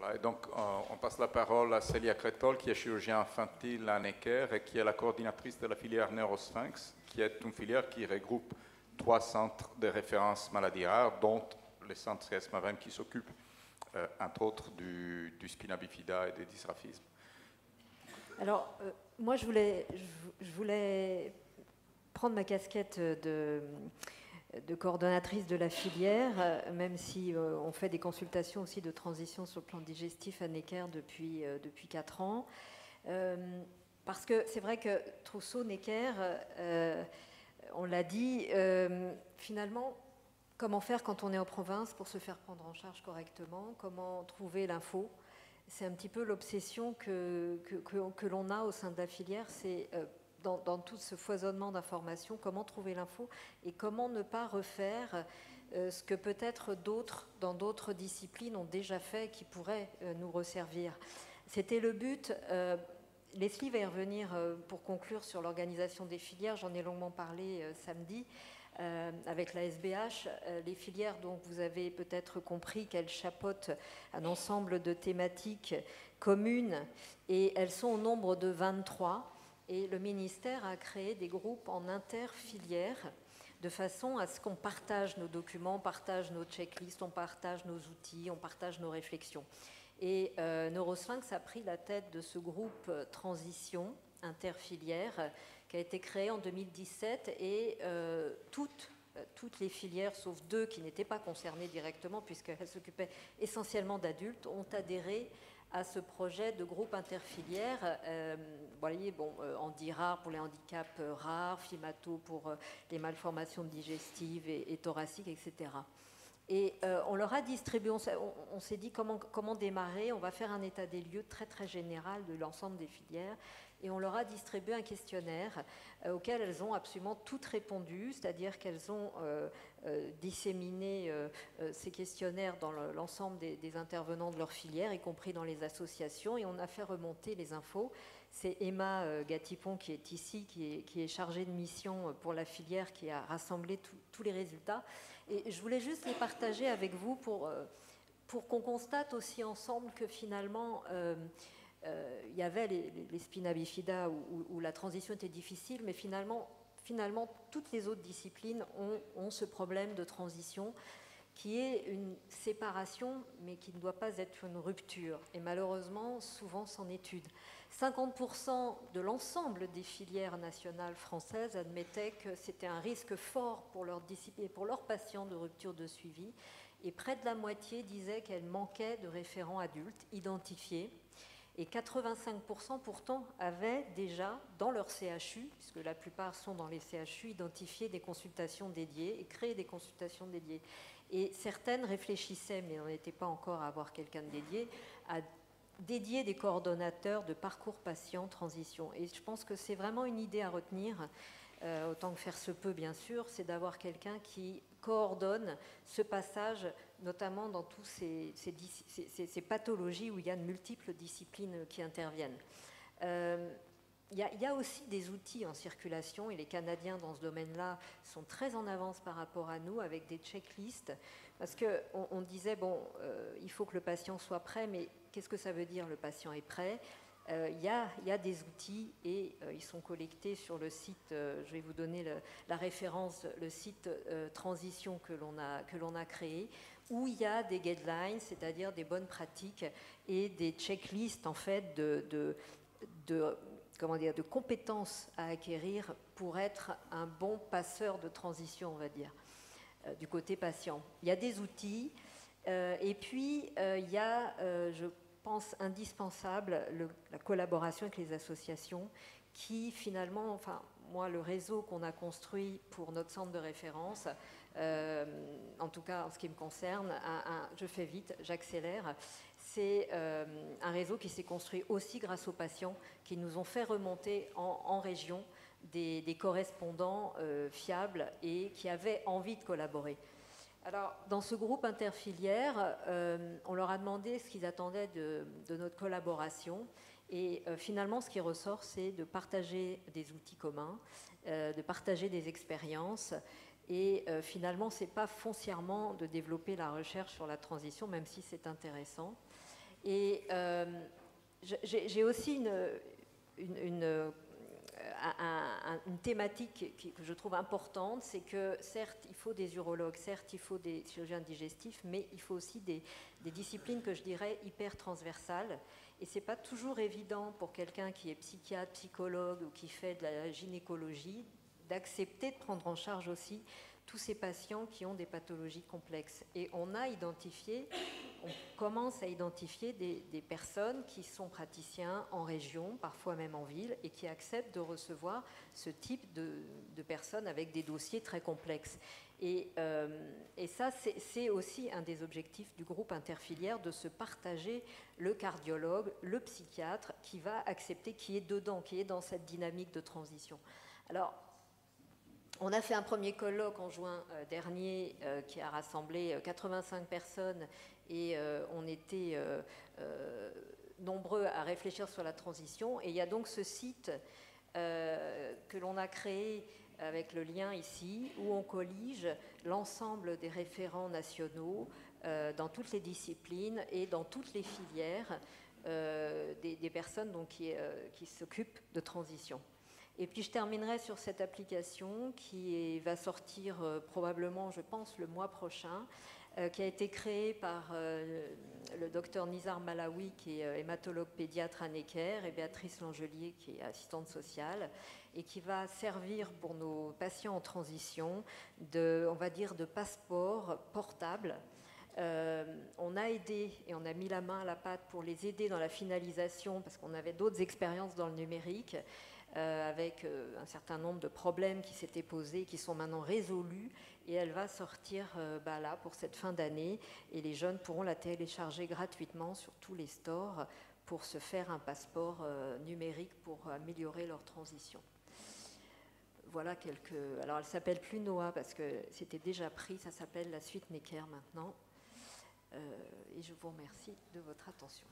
Voilà, et donc on passe la parole à Célia Crétol, qui est chirurgien infantile à Necker et qui est la coordinatrice de la filière Neurosphinx, qui est une filière qui regroupe 3 centres de référence maladies rares, dont le centre CSMAVM qui s'occupe, entre autres, du spina bifida et des dysgraphismes. Alors, moi, je voulais prendre ma casquette de coordonnatrice de la filière, même si on fait des consultations aussi de transition sur le plan digestif à Necker depuis 4 ans. Parce que c'est vrai que Trousseau, Necker, on l'a dit, finalement, comment faire quand on est en province pour se faire prendre en charge correctement, comment trouver l'info. C'est un petit peu l'obsession que l'on a au sein de la filière, c'est dans tout ce foisonnement d'informations, comment trouver l'info et comment ne pas refaire ce que peut-être d'autres, dans d'autres disciplines, ont déjà fait, qui pourrait nous resservir. C'était le but. Leslie va y revenir pour conclure sur l'organisation des filières. J'en ai longuement parlé samedi. Avec la SBH, les filières, donc vous avez peut-être compris qu'elles chapeautent un ensemble de thématiques communes et elles sont au nombre de 23 et le ministère a créé des groupes en interfilières de façon à ce qu'on partage nos documents, on partage nos checklists, on partage nos outils, on partage nos réflexions. Et Neurosphinx a pris la tête de ce groupe transition interfilière qui a été créé en 2017 et toutes les filières, sauf 2 qui n'étaient pas concernées directement puisqu'elles s'occupaient essentiellement d'adultes, ont adhéré à ce projet de groupe interfilière. Vous voyez, handi rare pour les handicaps rares, Fimato pour les malformations digestives et thoraciques, etc. Et on leur a distribué, on s'est dit comment démarrer, on va faire un état des lieux très très général de l'ensemble des filières et on leur a distribué un questionnaire auquel elles ont absolument toutes répondu, c'est-à-dire qu'elles ont disséminé ces questionnaires dans l'ensemble des intervenants de leur filière, y compris dans les associations, et on a fait remonter les infos. C'est Emma Gatipon qui est ici, qui est chargée de mission pour la filière, qui a rassemblé tous les résultats. Et je voulais juste les partager avec vous pour qu'on constate aussi ensemble que finalement, il y avait les spina bifida où la transition était difficile, mais finalement toutes les autres disciplines ont ce problème de transition qui est une séparation, mais qui ne doit pas être une rupture. Et malheureusement, souvent sans étude. 50% de l'ensemble des filières nationales françaises admettaient que c'était un risque fort pour leurs disciples et pour leurs patients de rupture de suivi. Et près de la moitié disaient qu'elles manquaient de référents adultes identifiés. Et 85% pourtant avaient déjà dans leur CHU, puisque la plupart sont dans les CHU, identifié des consultations dédiées et créé des consultations dédiées. Et certaines réfléchissaient, mais on n'était pas encore à avoir quelqu'un de dédié, à dédier des coordonnateurs de parcours patient transition. Et je pense que c'est vraiment une idée à retenir, autant que faire se peut bien sûr, c'est d'avoir quelqu'un qui coordonne ce passage, notamment dans toutes ces pathologies où il y a de multiples disciplines qui interviennent. Il y a aussi des outils en circulation et les Canadiens dans ce domaine-là sont très en avance par rapport à nous avec des checklists parce qu'on disait, il faut que le patient soit prêt, mais qu'est-ce que ça veut dire le patient est prêt? Il y a des outils et ils sont collectés sur le site, je vais vous donner la référence, le site Transition que l'on a créé, où il y a des guidelines, c'est-à-dire des bonnes pratiques et des checklists en fait de compétences à acquérir pour être un bon passeur de transition, on va dire, du côté patient. Il y a des outils et puis il y a, je pense, indispensable la collaboration avec les associations qui finalement, enfin moi le réseau qu'on a construit pour notre centre de référence, en tout cas en ce qui me concerne, je fais vite, j'accélère, c'est un réseau qui s'est construit aussi grâce aux patients qui nous ont fait remonter en région des correspondants fiables et qui avaient envie de collaborer. Alors, dans ce groupe interfilière, on leur a demandé ce qu'ils attendaient de notre collaboration. Et finalement, ce qui ressort, c'est de partager des outils communs, de partager des expériences. Et finalement, ce n'est pas foncièrement de développer la recherche sur la transition, même si c'est intéressant. Et j'ai aussi une thématique que je trouve importante, c'est que certes il faut des urologues, certes il faut des chirurgiens digestifs, mais il faut aussi des disciplines que je dirais hyper transversales. Et c'est pas toujours évident pour quelqu'un qui est psychiatre, psychologue ou qui fait de la gynécologie d'accepter de prendre en charge aussi tous ces patients qui ont des pathologies complexes. Et on commence à identifier des personnes qui sont praticiens en région, parfois même en ville, et qui acceptent de recevoir ce type de personnes avec des dossiers très complexes. Et ça, c'est aussi un des objectifs du groupe interfilière, de se partager le cardiologue, le psychiatre, qui va accepter, qui est dedans, qui est dans cette dynamique de transition. Alors, on a fait un premier colloque en juin dernier qui a rassemblé 85 personnes et on était nombreux à réfléchir sur la transition. Et il y a donc ce site que l'on a créé avec le lien ici, où on collige l'ensemble des référents nationaux dans toutes les disciplines et dans toutes les filières des personnes donc, qui s'occupent de transition. Et puis je terminerai sur cette application qui va sortir probablement, je pense, le mois prochain, qui a été créée par le docteur Nizar Malawi, qui est hématologue pédiatre à Necker, et Béatrice Langelier, qui est assistante sociale, et qui va servir pour nos patients en transition on va dire, de passeport portable. On a aidé et on a mis la main à la pâte pour les aider dans la finalisation, parce qu'on avait d'autres expériences dans le numérique, avec un certain nombre de problèmes qui s'étaient posés, qui sont maintenant résolus, et elle va sortir là pour cette fin d'année, et les jeunes pourront la télécharger gratuitement sur tous les stores pour se faire un passeport numérique pour améliorer leur transition. Voilà quelques... Alors elle s'appelle plus Noah parce que c'était déjà pris, ça s'appelle la suite Necker maintenant. Et je vous remercie de votre attention.